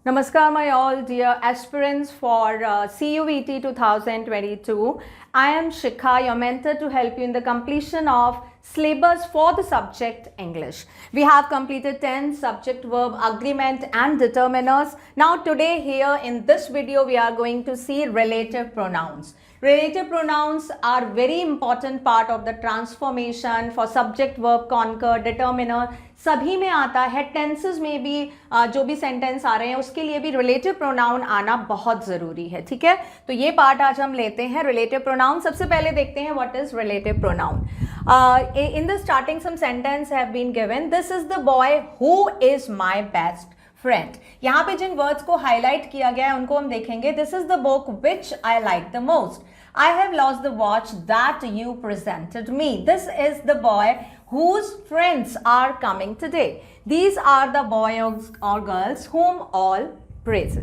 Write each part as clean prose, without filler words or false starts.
Namaskar, my all dear aspirants for CUET 2022. I am Shikha, your mentor to help you in the completion of syllabus for the subject English. We have completed 10 subject, verb, agreement and determiners. Now today here in this video we are going to see relative pronouns. Relative pronouns are very important part of the transformation for subject, verb, conquer, determiner. सभी में आता है, tenses में भी जो भी sentence आ रहे हैं उसके लिए भी रिलेटिव प्रोनाउन आना बहुत ज़रूरी है. ठीक है, तो ये पार्ट आज हम लेते हैं रिलेटिव प्रोनाउन. सबसे पहले देखते हैं what is relative pronoun. In the starting some sentence have been given. This is the boy who is my best friend. यहाँ पे जिन वर्ड्स को हाईलाइट किया गया है उनको हम देखेंगे. This is the book which I like the most. I have lost the watch that you presented me. This is the boy whose friends are coming today. These are the boys or girls whom all praise.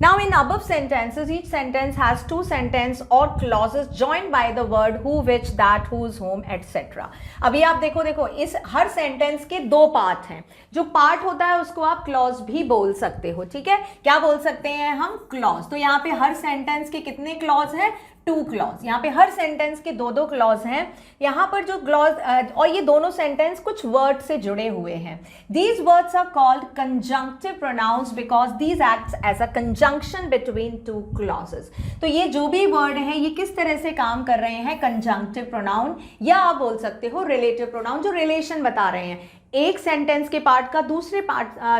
Now in above sentences, each sentence has two sentences or clauses joined by the word who, which, that, whose, whom, etc. अभी आप देखो इस हर sentence के दो part हैं. जो part होता है उसको आप क्लॉज भी बोल सकते हो. ठीक है, क्या बोल सकते हैं हम? क्लॉज. तो यहाँ पे हर सेंटेंस के कितने क्लॉज हैं? 2 क्लॉज. यहाँ पे हर सेंटेंस के दो क्लॉज हैं. यहाँ पर जो क्लॉज और ये दोनों सेंटेंस कुछ वर्ड से जुड़े हुए हैं. These words are called conjunctive pronouns because these acts as a conjunction between 2 clauses. तो ये जो भी वर्ड है ये किस तरह से काम कर रहे हैं? कंजंक्टिव प्रोनाउन, या आप बोल सकते हो रिलेटिव प्रोनाउन, जो रिलेशन बता रहे हैं. एक सेंटेंस के पार्ट का दूसरे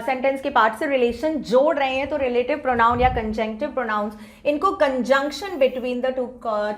सेंटेंस के पार्ट से रिलेशन जोड़ रहे हैं, तो रिलेटिव प्रोनाउन या कंजंक्टिव प्रोनाउंस, इनको conjunction between the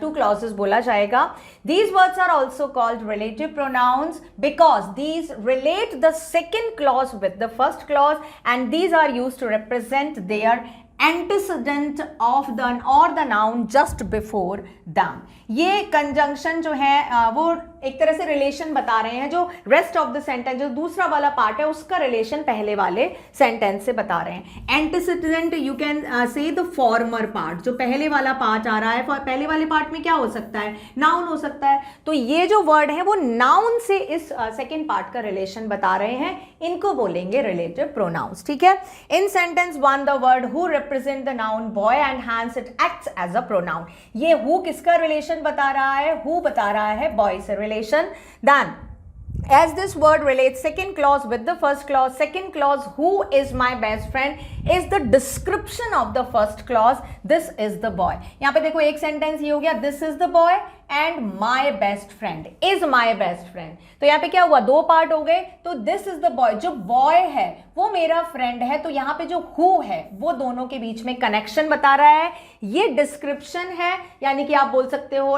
two clauses बोला जाएगा. These words are also called relative pronouns because these relate the second clause with the first clause and these are used to represent their antecedent of the और the noun just before them. ये conjunction जो है वो एक तरह से relation बता रहे हैं. जो रेस्ट ऑफ द सेंटेंस, जो दूसरा वाला पार्ट है, उसका रिलेशन पहले वाले सेंटेंस से बता रहे हैं. Antecedent you can say the former part. जो पहले वाला पार्ट आ रहा है, पहले वाले पार्ट में क्या हो सकता है? नाउन हो सकता है. तो ये जो वर्ड है वो नाउन से इस सेकेंड पार्ट का रिलेशन बता रहे हैं. इनको बोलेंगे रिलेटिव प्रोनाउंस. ठीक है, in sentence 1 the word who represent the noun boy and hence it acts as a pronoun. ये who किसका रिलेशन बता रहा है? who बता रहा है boy से relation. Then as this word relates second clause with the first clause, second clause who is my best friend is the description of the first clause. This is the boy. यहाँ पे देखो एक sentence ये हो गया, this is the boy and my best friend is my best friend. तो यहाँ पे क्या हुआ? 2 पार्ट हो गए. तो this is the boy, जो boy है वो मेरा फ्रेंड है. तो यहाँ पे जो who है वो दोनों के बीच में कनेक्शन बता रहा है. ये डिस्क्रिप्शन है, यानी कि आप बोल सकते हो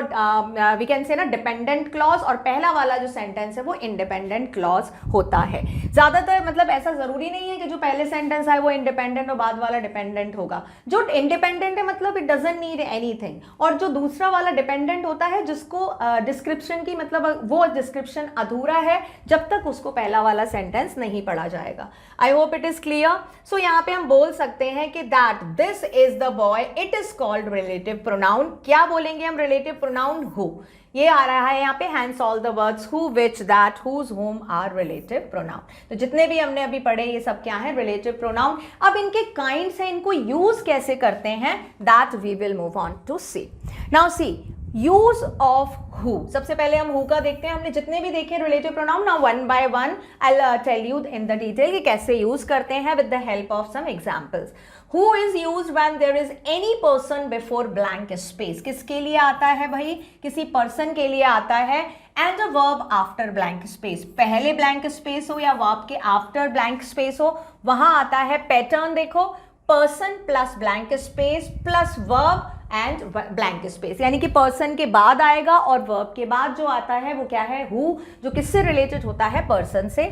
वी कैन से ना डिपेंडेंट क्लॉज, और पहला वाला जो सेंटेंस है वो इंडिपेंडेंट क्लॉज होता है. ज्यादातर मतलब ऐसा जरूरी नहीं है कि जो पहले सेंटेंस है वो इंडिपेंडेंट और बाद वाला डिपेंडेंट होगा. जो इंडिपेंडेंट है मतलब इट डजंट नीड एनीथिंग, और जो दूसरा वाला डिपेंडेंट होता है जिसको डिस्क्रिप्शन की मतलब वो डिस्क्रिप्शन अधूरा है जब तक उसको पहला वाला सेंटेंस नहीं पढ़ा जाएगा. I hope it is clear. So यहाँ पे हम बोल सकते हैं कि that this is the boy, it is called relative pronoun. क्या बोलेंगे हम? Relative pronoun who. ये आ रहा है यहाँ पे hence all the words who, which, that, whose, whom are relative pronoun. तो जितने भी हमने अभी पढ़े ये सब क्या है? Relative pronoun. अब इनके काइंड्स हैं, इनको यूज कैसे करते हैं, that we will move on to see. Now see use of who. सबसे पहले हम हु का देखते हैं. हमने जितने भी देखे relative pronoun, now one by one I will tell you in the detail कि कैसे यूज करते हैं with the help of some examples. Who is used when there is any person before blank space. किसके लिए आता है भाई? किसी पर्सन के लिए आता है. And a verb after blank space. पहले blank space हो या verb के after blank space हो, वहां आता है पैटर्न. देखो, person plus blank space plus verb and blank space, यानी कि पर्सन के बाद आएगा और वर्ब के बाद जो आता है वो क्या है? हु, जो किससे रिलेटेड होता है? पर्सन से.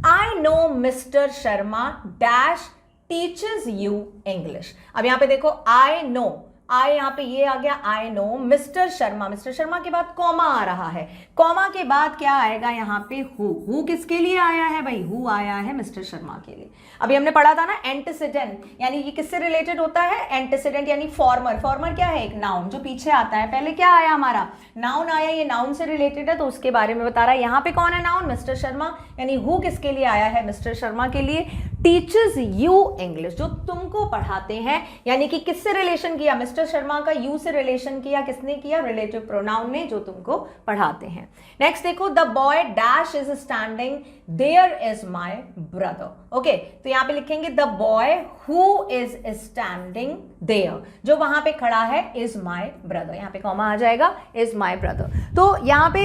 I know mister Sharma dash teachers you English. अब यहाँ पे देखो आई नो, आई यहाँ पे ये आ गया I know mister Sharma. Mister Sharma के बाद कॉमा आ रहा है. कॉमा के बाद क्या आएगा यहाँ पे? हु किसके लिए आया है भाई? हु आया है मिस्टर शर्मा के लिए. अभी हमने पढ़ा था ना एंटीसीडेंट, यानी ये किससे रिलेटेड होता है? एंटीसीडेंट यानी फॉर्मर. फॉर्मर क्या है? एक नाउन जो पीछे आता है. पहले क्या आया हमारा? नाउन आया. ये नाउन से रिलेटेड है तो उसके बारे में बता रहा है. यहाँ पे कौन है नाउन? मिस्टर शर्मा. यानी हु किसके लिए आया है? मिस्टर शर्मा के लिए. टीचर्स यू इंग्लिश, जो तुमको पढ़ाते हैं, यानी कि किससे रिलेशन किया, मिस्टर शर्मा का यू से रिलेशन किया, किसने किया, रिलेटिव प्रोनाउन ने, जो तुमको पढ़ाते हैं। नेक्स्ट देखो, the boy dash is standing there is my brother. Okay, तो यहां पे लिखेंगे the boy who is standing there, जो वहां पे खड़ा है, इज माई ब्रदर, यहां पे कॉमा आ जाएगा, इज माई ब्रदर। तो यहां पे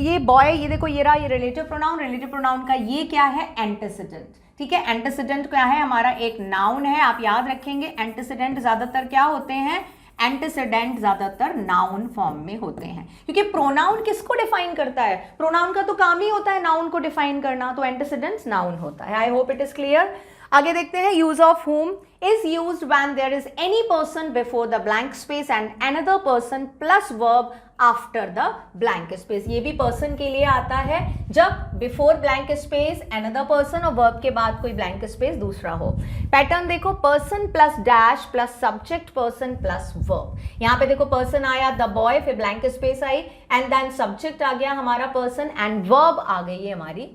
ये बॉय, ये देखो ये रहा, ये रिलेटिव प्रोनाउन, रिलेटिव प्रोनाउन का ये क्या है, एंटीसीडेंट। ठीक है, एंटीसीडेंट क्या है, हमारा एक नाउन है, आप याद रखेंगे एंटीसीडेंट ज्यादातर क्या होते हैं, एंटीसीडेंट ज्यादातर नाउन फॉर्म में होते हैं, क्योंकि प्रोनाउन किसको डिफाइन करता है, प्रोनाउन का तो काम ही होता है नाउन को डिफाइन करना, तो एंटीसीडेंट नाउन होता है। आई होप इट इज क्लियर। आगे देखते हैं, use of whom is used when there is any person before the blank space and another person plus verb after the blank space। ये भी person के लिए आता है जब before blank space another person और verb के बाद कोई blank space दूसरा हो। पैटर्न देखो, person plus dash plus subject person plus verb। यहाँ पे देखो person आया the boy, फिर blank space I and then subject आ गया हमारा person and verb आ गई है हमारी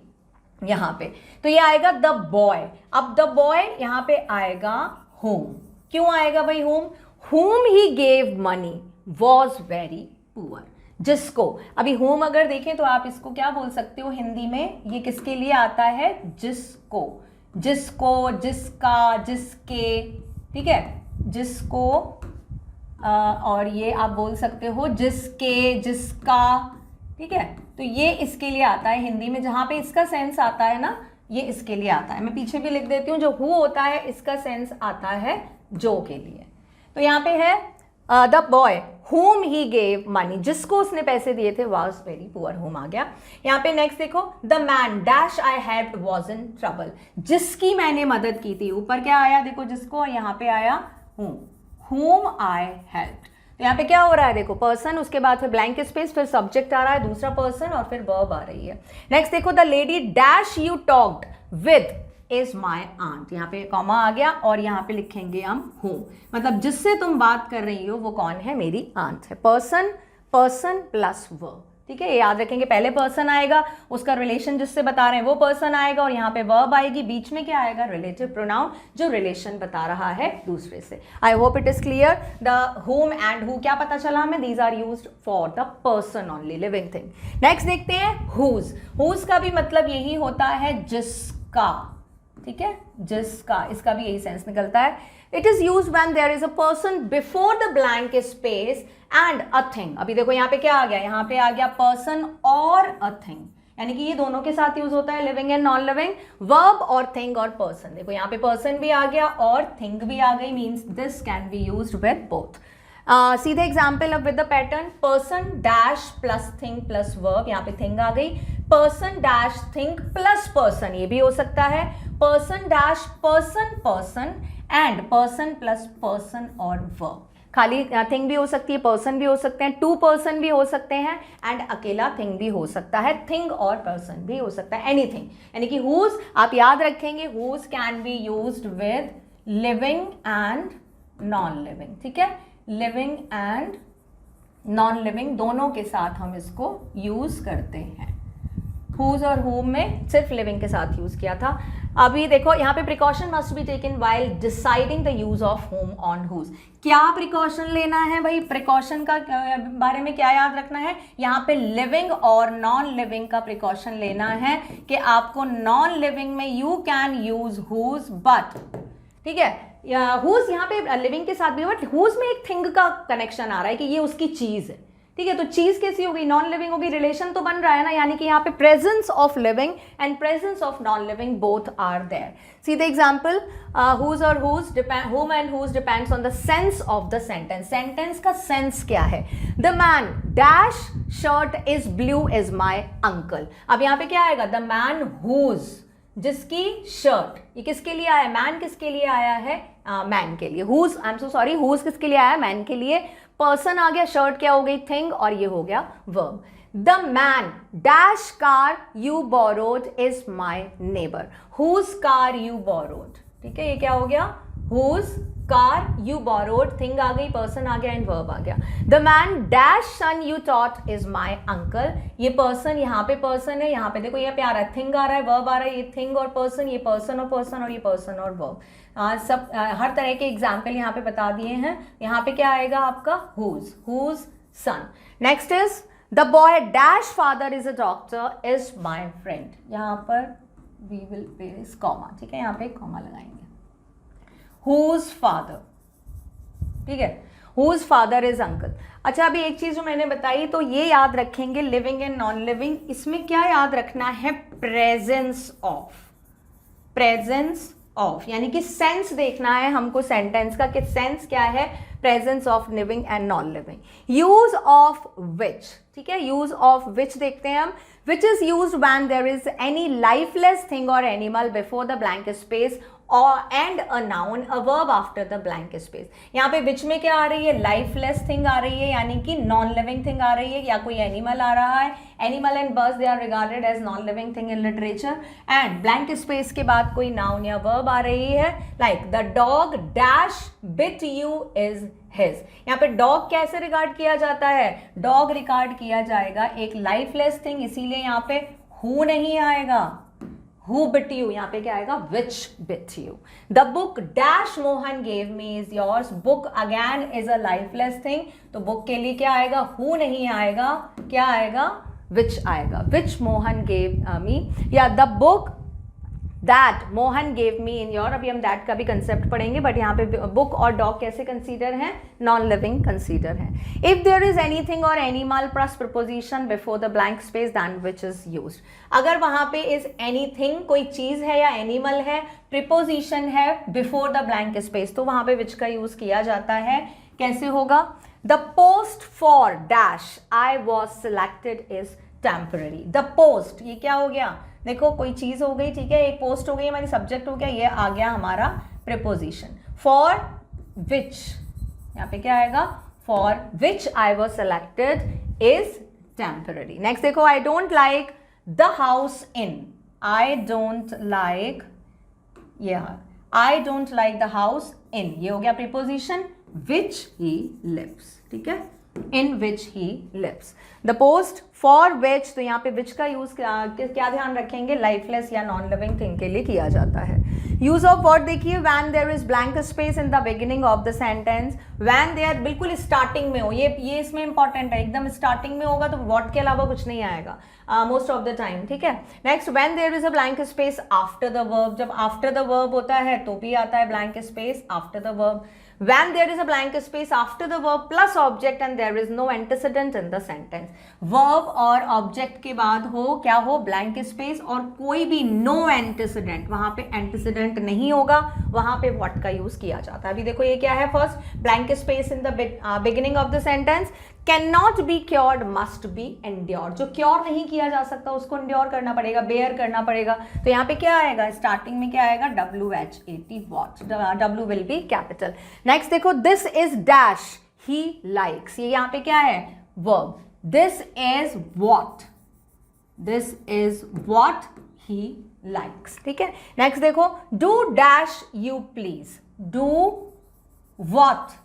यहां पे, तो ये आएगा द बॉय। अब द बॉय यहां पे आएगा होम। क्यों आएगा भाई home, whom he gave money was very poor, जिसको, अभी होम अगर देखें तो आप इसको क्या बोल सकते हो हिंदी में, ये किसके लिए आता है, जिसको, जिसको, जिसका, जिसके, ठीक है, जिसको, और ये आप बोल सकते हो जिसके, जिसका, ठीक है, तो ये इसके लिए आता है हिंदी में, जहां पे इसका सेंस आता है ना, ये इसके लिए आता है। मैं पीछे भी लिख देती हूँ, जो हु होता है इसका सेंस आता है जो के लिए। तो यहाँ पे है the boy whom he gave money, जिसको उसने पैसे दिए थे, was very poor, whom आ गया। यहाँ पे नेक्स्ट देखो, the man dash I helped was in trouble, जिसकी मैंने मदद की थी, ऊपर क्या आया देखो जिसको, और यहाँ पे आया whom I helped। यहाँ पे क्या हो रहा है देखो, पर्सन, उसके बाद फिर ब्लैंक स्पेस, फिर सब्जेक्ट आ रहा है दूसरा पर्सन, और फिर वर्ब आ रही है। नेक्स्ट देखो, the lady dash you talked with is my aunt, यहाँ पे कॉमा आ गया, और यहाँ पे लिखेंगे हम हूँ, मतलब जिससे तुम बात कर रही हो वो कौन है, मेरी आंट है। पर्सन, पर्सन प्लस वर्ब, ठीक है, ये याद रखेंगे, पहले पर्सन आएगा, उसका रिलेशन जिससे बता रहे हैं वो पर्सन आएगा, और यहाँ पे वर्ब आएगी, बीच में क्या आएगा, रिलेटिव प्रोनाउन, जो रिलेशन बता रहा है दूसरे से। I hope it is clear. The whom and who क्या पता चला हमें, these are used for the person only, living thing. Next देखते हैं हुज। हुज का भी मतलब यही होता है जिसका, ठीक है, जिसका, इसका भी यही सेंस निकलता है। It is use when there is a person before the blank space and a thing. अभी देखो यहाँ पे क्या आ गया, यहाँ पे आ गया पर्सन और अ थिंग, यानी कि ये दोनों के साथ यूज होता है, living and non living, verb और थिंग और पर्सन। देखो यहाँ पे पर्सन भी आ गया और थिंग भी आ गई, means this can be used with both. सीधे एग्जाम्पल अब with the pattern, person dash plus thing plus verb, यहाँ पे थिंग आ गई, person dash thing plus person, ये भी हो सकता है, person dash person person and person plus person और वर्ब। खाली थिंग भी हो सकती है, पर्सन भी हो सकते हैं, टू पर्सन भी हो सकते हैं, एंड अकेला थिंग भी हो सकता है, थिंग और पर्सन भी हो सकता है, एनीथिंग। यानी कि हुज आप याद रखेंगे, whose can be used with living and non living, ठीक है, लिविंग एंड नॉन लिविंग दोनों के साथ हम इसको यूज करते हैं। हुज और हुम में सिर्फ लिविंग के साथ यूज किया था। अभी देखो यहाँ पे precaution must be taken while deciding the use of whom on whose. क्या प्रिकॉशन लेना है भाई, प्रिकॉशन का बारे में क्या याद रखना है, यहाँ पे लिविंग और नॉन लिविंग का प्रिकॉशन लेना है कि आपको नॉन लिविंग में you can use whose but, ठीक है, हुज यहाँ पे लिविंग के साथ भी, बट हुज में एक थिंग का कनेक्शन आ रहा है कि ये उसकी चीज है, ठीक है, तो चीज कैसी होगी, नॉन लिविंग होगी, रिलेशन तो बन रहा है ना, यानी कि यहाँ पे presence of living and presence of non living both are there. सीधे एग्जांपल, हुज और whose depend, whom and whose depends on the sense of the sentence. Sentence का सेंस क्या है, the man dash shirt is blue is my uncle. अब यहाँ पे क्या आएगा, द मैन हुज, जिसकी शर्ट, ये किसके लिए आया, मैन किसके लिए आया है, मैन के लिए, whose, I am so sorry, whose किसके लिए आया, मैन के लिए, पर्सन आ गया, शर्ट क्या हो गई, थिंग, और ये हो गया verb. The man dash car you borrowed is my neighbour, whose car you borrowed, ठीक है, ये क्या हो गया, whose car you borrowed, thing आ गई, person आ गया, and verb आ गया. The man dash son you taught is my uncle. ये person, यहाँ पे person है, यहाँ पे देखो ये प्यारा thing आ रहा है, verb आ रहा है, ये thing और person, ये person और ये person और verb. सब हर तरह के एग्जाम्पल यहाँ पे बता दिए हैं. यहाँ पे क्या आएगा आपका whose son. Next is the boy dash father is a doctor is my friend. यहाँ पर we will place comma, ठीक है, यहाँ पे comma लगाएंगे. Whose father, ठीक है, whose father is uncle. अच्छा, अभी एक चीज जो मैंने बताई तो ये याद रखेंगे, लिविंग एंड नॉन लिविंग. इसमें क्या याद रखना है? प्रेजेंस ऑफ, यानी कि सेंस देखना है हमको सेंटेंस का, कि सेंस क्या है, presence of living and non living. Use of which, ठीक है, यूज ऑफ विच देखते हैं हम. Which is used when there is any lifeless thing और animal before the blank space और and a noun a verb after the blank space. यहाँ पे विच में क्या आ रही है? लाइफलेस थिंग आ रही है, यानी कि नॉन लिविंग थिंग आ रही है, या कोई एनिमल आ रहा है. Animal and birds they are regarded as non living thing in literature. And blank space के बाद कोई नाउन या वर्ब आ रही है, like the dog dash bit you is his. यहाँ पे डॉग कैसे रिगार्ड किया जाता है? डॉग रिगार्ड किया जाएगा एक लाइफलेस थिंग, इसीलिए यहाँ पे हु नहीं आएगा. Who bit you, यहाँ पे क्या आएगा? Which bit you. The book dash Mohan gave me is yours. Book again is a lifeless thing. तो book के लिए क्या आएगा? Who नहीं आएगा, क्या आएगा? Which आएगा. Which Mohan gave me. या the book that Mohan gave me in your. अभी हम that का भी कंसेप्ट पढ़ेंगे, बट यहाँ पे book और dog कैसे कंसीडर हैं? नॉन लिविंग कंसीडर हैं. If there is anything or animal plus preposition before the blank space then which is used. अगर वहाँ पे is anything कोई चीज़ है या एनिमल है, प्रिपोजिशन है बिफोर द ब्लैंक स्पेस, तो वहाँ पे which का यूज किया जाता है. कैसे होगा? The post for dash I was selected is temporary. The post, ये क्या हो गया? देखो कोई चीज हो गई, ठीक है, एक पोस्ट हो गई, हमारी सब्जेक्ट हो गया, ये आ गया हमारा प्रिपोजिशन. फॉर विच, यहाँ पे क्या आएगा? For which I was selected is temporary. Next देखो, I don't like the house in. I don't like, ये I don't like the house in, ये हो गया प्रिपोजिशन. विच ही लिव्स, ठीक है, in which he lives. The post for which, तो यहाँ पे which का यूज क्या ध्यान रखेंगे? लाइफलेस या नॉन लिविंग थिंग के लिए किया जाता है. यूज ऑफ वर्ड देखिए, when there is blank space in the beginning of the sentence, when they are बिल्कुल स्टार्टिंग में हो, ये इसमें इंपॉर्टेंट है, एकदम स्टार्टिंग में होगा तो what के अलावा कुछ नहीं आएगा मोस्ट ऑफ द टाइम, ठीक है. Next, when there is a blank space after the verb, जब after the verb होता है तो भी आता है blank space after the verb. When there is a blank space after the verb plus object and there is no antecedent in the sentence. Verb और object के बाद हो क्या हो? blank space और कोई भी no antecedent, वहाँ पे antecedent नहीं होगा, वहाँ पे what का यूज किया जाता है. अभी देखो ये क्या है? First, blank space in the beginning of the sentence. Cannot be cured must be endured. जो क्योर नहीं किया जा सकता उसको endure करना पड़ेगा, bear करना पड़ेगा. तो यहाँ पे क्या आएगा? स्टार्टिंग में क्या आएगा? WHAT, what. W will be capital. Next देखो, this is dash he likes. ये यहाँ पे क्या है? verb. This is what. This is what he likes. ठीक है. नेक्स्ट देखो, do dash you please. Do what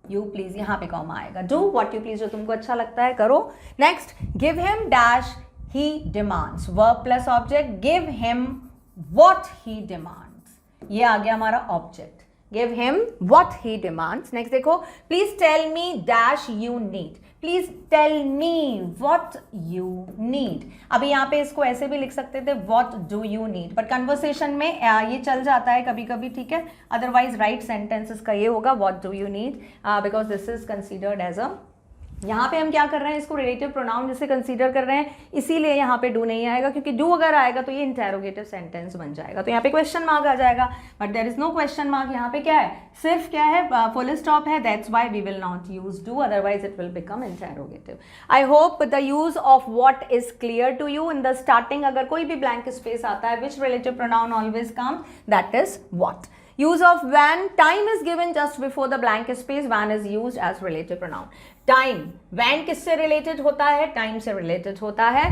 you please, यहाँ पे कॉमा आएगा. Do what you please, जो तुमको अच्छा लगता है करो. Next, give him dash he demands. verb plus object. give him what he demands. ये आ गया हमारा object. give him what he demands. नेक्स्ट देखो, please tell me dash you need. Please tell me what you need. अभी यहाँ पे इसको ऐसे भी लिख सकते थे, what do you need, but conversation में ये चल जाता है कभी कभी, ठीक है. अदरवाइज राइट सेंटेंसेस का ये होगा what do you need, because this is considered as a, यहाँ पे हम क्या कर रहे हैं? इसको रिलेटिव प्रोनाउन जैसे कंसीडर कर रहे हैं, इसीलिए यहाँ पे डू नहीं आएगा, क्योंकि डू अगर आएगा तो ये इंटेरोगेटिव सेंटेंस बन जाएगा, तो यहाँ पे क्वेश्चन मार्क आ जाएगा. But there is no question mark. यहाँ पे क्या है? सिर्फ क्या है? फुल स्टॉप है. That's why we will not use do, otherwise it will become interrogative. I hope the use of what is clear to you. In the starting अगर कोई भी ब्लैंक स्पेस आता है, which relative pronoun always come? That is what. Use of when, time is given just before the blank space, when is used as relative pronoun. Time, when किससे related होता है? Time से related होता है।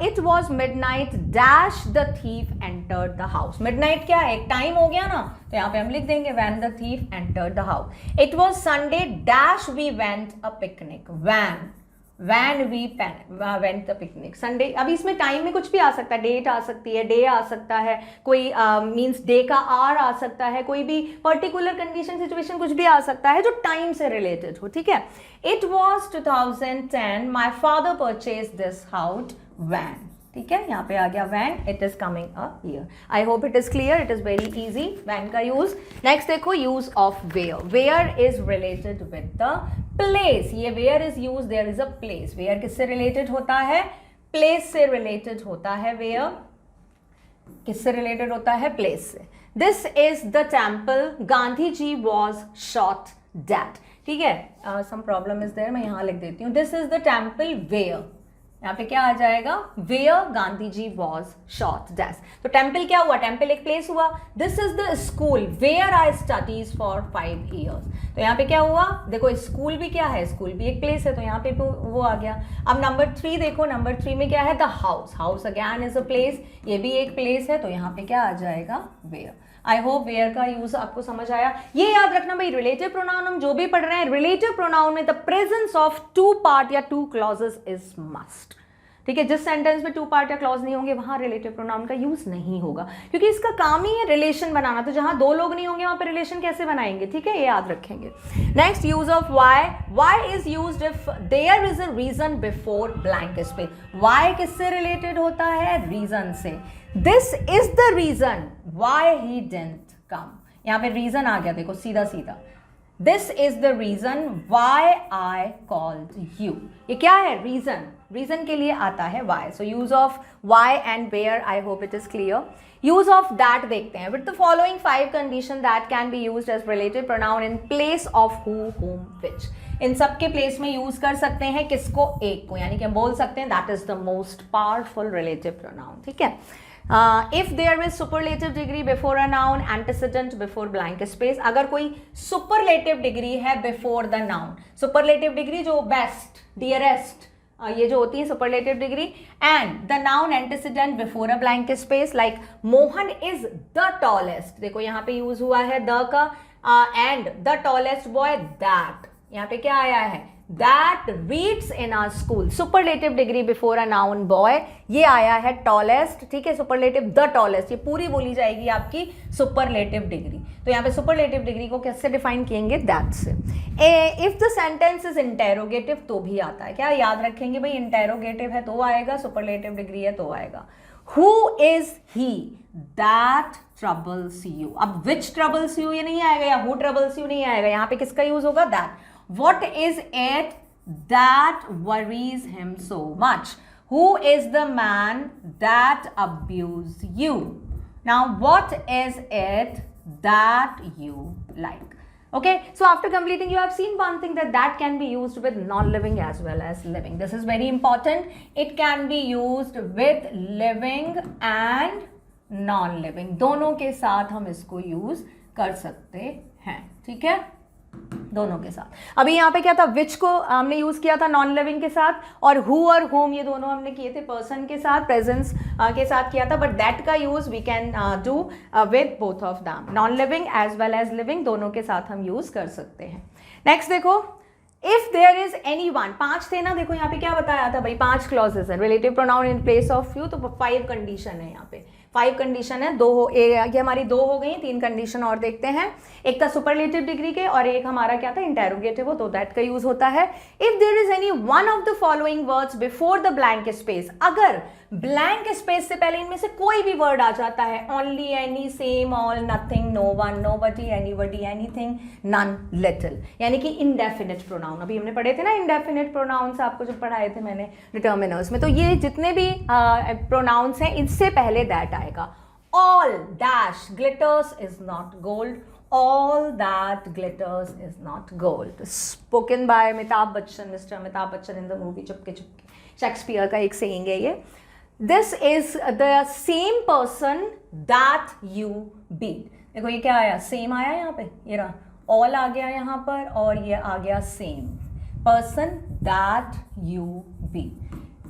It was midnight dash the thief entered the house. Midnight क्या है? एक time हो गया ना, तो यहाँ पे हम लिख देंगे when the thief entered the house. It was Sunday dash we went a picnic. When we went the picnic Sunday. अभी इसमें टाइम में कुछ भी आ सकता है, डेट आ सकती है, डे आ सकता है, कोई मीन्स डे का आर आ सकता है, कोई भी पर्टिकुलर कंडीशन सिचुएशन कुछ भी आ सकता है जो टाइम से रिलेटेड हो, ठीक है। It was 2010 my father purchase this house when, ठीक है, यहाँ पे आ गया when, it is coming a year. I hope it is clear, it is very easy when का यूज। नेक्स्ट देखो use of where. Where is related with the place. ये where is use, there is a place. Where किससे related होता है? Place से related होता है। वेयर किससे रिलेटेड होता है? प्लेस से। This is the temple Gandhi ji was shot dead, ठीक है। सम प्रॉब्लम इज देयर, मैं यहां लिख देती हूँ। This is the temple where, यहाँ पे क्या आ जाएगा? Where Gandhi ji was shot dead. तो टेम्पल क्या हुआ? टेम्पल एक प्लेस हुआ। This is the school where I studies for 5 years। तो यहाँ पे क्या हुआ? देखो स्कूल भी क्या है? स्कूल भी एक प्लेस है, तो यहाँ पे वो आ गया। अब नंबर 3 देखो, नंबर 3 में क्या है? The house. House again is a place, ये भी एक प्लेस है, तो यहाँ पे क्या आ जाएगा? वेयर। आई होप वेयर का यूज आपको समझ आया। ये याद रखना भाई, रिलेटिव प्रोनाउन हम जो भी पढ़ रहे हैं, रिलेटिव प्रोनाउन में द प्रेजेंस ऑफ 2 पार्ट या 2 क्लॉजेस इज मस्ट, ठीक है। जिस सेंटेंस में 2 पार्ट या क्लॉज नहीं होंगे वहां रिलेटिव प्रोनाउन का यूज नहीं होगा, क्योंकि इसका काम ही है रिलेशन बनाना। तो जहां 2 लोग नहीं होंगे वहां पे रिलेशन कैसे बनाएंगे, ठीक है, ये याद रखेंगे। Next use of why. Why is used if there is a reason before blank space. Why किससे रिलेटेड होता है? रीजन से। This is the reason why he didn't come. यहां पे रीजन आ गया, देखो सीधा सीधा। This is the reason why I called you. ये क्या है? रीजन। रीजन के लिए आता है why. So use of why and where, I hope it is clear. Use of that देखते हैं। With the following 5 condition that can be used as relative pronoun in place of who, whom, which। इन सबके place में use कर सकते हैं किसको? एक को, यानी कि हम बोल सकते हैं that is the most powerful relative pronoun, ठीक है। If there is superlative degree before a noun, antecedent before blank space. अगर कोई सुपरलेटिव डिग्री है before the noun, superlative degree जो बेस्ट, डियरेस्ट, ये जो होती है superlative degree, and the noun antecedent before a blank space, like Mohan is the tallest. देखो यहाँ पे यूज हुआ है द का, and the tallest boy that. यहाँ पे क्या आया है? That reads in our school. Superlative degree before a noun boy, ये आया है टॉलेस्ट, ठीक है। सुपरलेटिव द टॉलेस्ट, ये पूरी बोली जाएगी आपकी सुपरलेटिव डिग्री। तो यहाँ पे सुपरलेटिव डिग्री को कैसे डिफाइन किएंगे? दैट से। If the sentence is interrogative तो भी आता है। क्या याद रखेंगे भाई? इंटेरोगेटिव है तो आएगा, सुपरलेटिव डिग्री है तो आएगा। Who is he that troubles you. अब विच ट्रबल्स यू ये नहीं आएगा, या हु ट्रबल्स यू नहीं आएगा, यहाँ पे किसका यूज होगा? That. What is it that worries him so much? Who is the man that abused you? Now, what is it that you like? Okay, so after completing, you have seen one thing, that can be used with non-living as well as living. This is very important. It can be used with living and non-living. दोनों के साथ हम इसको use कर सकते हैं, ठीक है, दोनों के साथ। अभी यहाँ पे क्या था? विच को हमने यूज किया था नॉन लिविंग के साथ, और हु और होम ये दोनों हमने किए थे पर्सन के साथ, प्रेजेंस के साथ किया था। बट दैट का use we can do with both of them, non living as well as living, दोनों के साथ हम यूज कर सकते हैं। नेक्स्ट देखो, if there is any one. 5 थे ना, देखो यहाँ पे क्या बताया था भाई? 5 क्लॉजेस है। Relative pronoun in place of you, तो 5 कंडीशन है यहाँ पे। 5 कंडीशन है, 2 हो, ये हमारी 2 हो गई, 3 कंडीशन और देखते हैं। एक था सुपरलेटिव डिग्री के, और एक हमारा क्या था? इंटेरोगेटिव हो, तो दैट का यूज होता है। If there is any one of the following words before the blank space. अगर ब्लैंक स्पेस से पहले इनमें से कोई भी वर्ड आ जाता है, only, any, same, all, nothing, no one, nobody, anybody, anything, none, little, यानी कि इंडेफिनिट प्रोनाउन। अभी हमने पढ़े थे ना इंडेफिनिट प्रोनाउंस, आपको जो पढ़ाए थे मैंने डिटर्मिनर्स में। तो ये जितने भी प्रोनाउंस हैं, इससे पहले दैट आएगा। All dash glitters is not gold, all that glitters is not gold. Spoken by Amitabh Bachchan, mister Amitabh Bachchan in the movie Chupke Chupke. Shakespeare का एक सेइंग है ये। This is the same person that you beat. देखो ये क्या आया? सेम आया यहाँ पे, ये रहा, ऑल आ गया यहाँ पर, और ये आ गया same. Person that you be.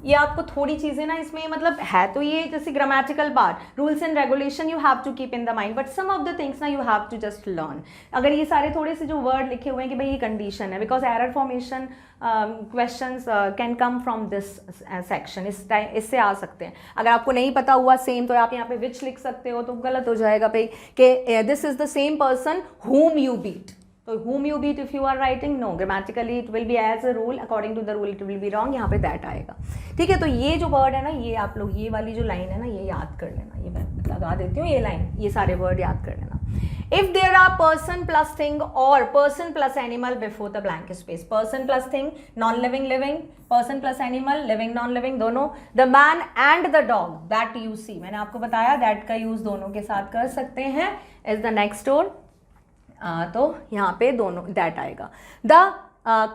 ये आपको थोड़ी चीजें ना इसमें मतलब है तो ये जैसे grammatical part, rules and regulation you have to keep in the mind, but some of the things ना you have to just learn. अगर ये सारे थोड़े से जो वर्ड लिखे हुए हैं कि भाई ये कंडीशन है, because error formation questions can come from this section, इससे आ सकते हैं। अगर आपको नहीं पता हुआ सेम तो आप यहाँ पे विच लिख सकते हो, तो गलत हो जाएगा भाई कि this is the same person whom you beat. तो whom you beat if you are writing, no, grammatically it will be as a rule, according to the rule it will be wrong, यहाँ पे that आएगा। ठीक है, तो ये जो word है ना, ये आप लोग ये वाली जो लाइन है ना, ये याद कर लेना, ये मैं लगा देती हूँ ये लाइन, ये सारे वर्ड याद कर लेना। If there are person plus thing or person plus animal before the blank space, person plus thing, non-living, living, person plus animal, living, non-living, दोनों, the man and the dog that you see, मैंने आपको बताया that का use दोनों के साथ कर सकते हैं, is the next door, तो यहाँ पे दोनों दैट आएगा। The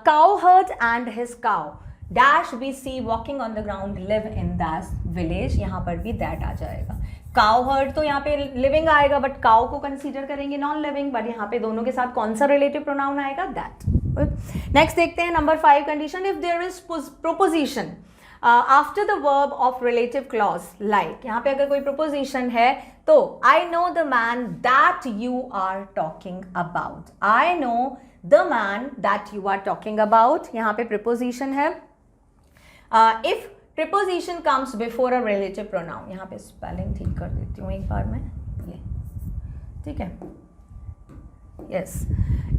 cow herd and his cow dash we see walking on the ground live in that village, यहाँ पर भी दैट आ जाएगा। काउ हर्ड तो यहाँ पे लिविंग आएगा, बट काउ को कंसीडर करेंगे नॉन लिविंग, बट यहाँ पे दोनों के साथ कौन सा रिलेटिव प्रोनाउन आएगा, दैट। नेक्स्ट देखते हैं number 5 condition, if there is proposition after the verb of relative clause, like यहाँ पे अगर कोई प्रोपोजिशन है तो I know the man that you are talking about, I know the man that you are talking about, यहाँ पे preposition है। If preposition comes before a relative pronoun, यहाँ पे स्पेलिंग ठीक कर देती हूँ एक बार मैं, ये ठीक है, yes.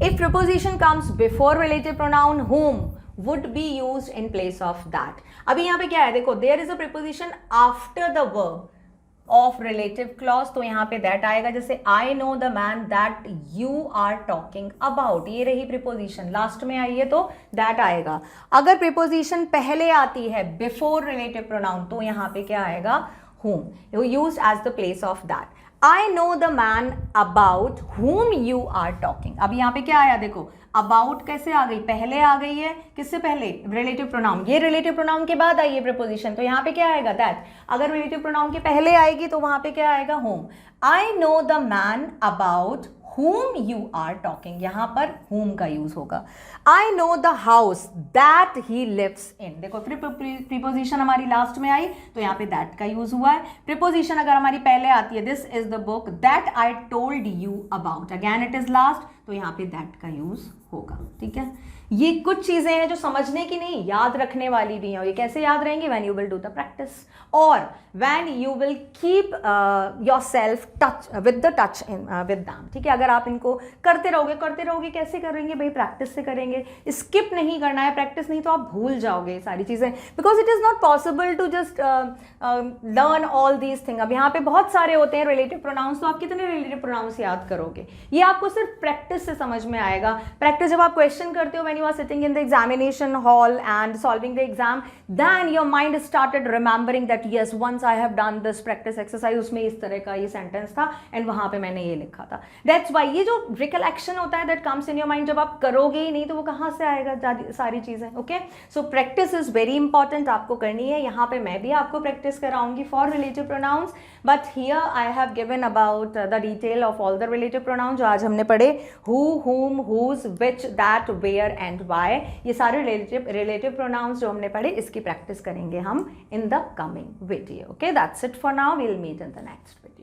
If preposition comes before relative pronoun whom would be used in place of that। अभी यहाँ पे क्या है देखो, there is a preposition after the verb of relative clause, तो यहाँ पे that आएगा, जैसे I know the man that you are talking about, ये रही preposition, लास्ट में आई है तो that आएगा। अगर preposition पहले आती है before relative pronoun, तो यहाँ पे क्या आएगा, whom, used as the place of that। I know the man about whom you are talking, अब यहाँ पे क्या आया देखो, अबाउट कैसे आ गई, पहले आ गई है, किससे पहले, रिलेटिव प्रोनाउन, ये रिलेटिव प्रोनाउन के बाद आई है प्रीपोजिशन, तो यहाँ पे क्या आएगा, दैट। अगर रिलेटिव प्रोनाउन के पहले आएगी तो वहां पे क्या आएगा, home. I know the man about whom you are talking, यहाँ पर whom का यूज होगा। I know the house that he lives in, देखो प्रीपोजिशन हमारी लास्ट में आई तो यहाँ पे that का यूज हुआ है। प्रीपोजिशन अगर हमारी पहले आती है, this is the book that I told you about, again it is last, तो यहाँ पे that का यूज होगा। ठीक है, ये कुछ चीजें हैं जो समझने की नहीं, याद रखने वाली भी हैं। और ये कैसे याद रहेंगी, when you will do the practice और when you will keep yourself touch with the touch in with them. ठीक है, अगर आप इनको करते रहोगे कैसे करेंगे भाई, प्रैक्टिस से करेंगे, स्किप नहीं करना है, प्रैक्टिस नहीं तो आप भूल जाओगे ये सारी चीजें, because it is not possible to just learn all these thing. अब यहाँ पे बहुत सारे होते हैं रिलेटिव प्रोनाउंस, तो आप कितने रिलेटिव प्रोनाउंस याद करोगे, ये आपको सिर्फ प्रैक्टिस से समझ में आएगा। प्रैक्टिस जब आप क्वेश्चन करते हो, when you are sitting in the examination hall and solving the exam, then your mind started remembering that yes, once I have done this practice exercise, उसमें इस तरह का ये sentence था and वहाँ पे मैंने ये लिखा था। That's why ये जो recollection होता है that comes in your mind, जब आप करोगे ही नहीं तो वो कहाँ से आएगा सारी चीज़ें। Okay, so practice is very important, आपको करनी है। यहाँ पे मैं भी आपको practice कराऊंगी for relative pronouns, but here I have given about the detail of all the relative pronouns जो आज हमने पढ़े, who, whom, whose, which, that, where and why, ये सारे relative pronouns जो हमने पढ़े, इसकी प्रैक्टिस करेंगे हम in the coming video. Okay, that's it for now. We'll meet in the next video.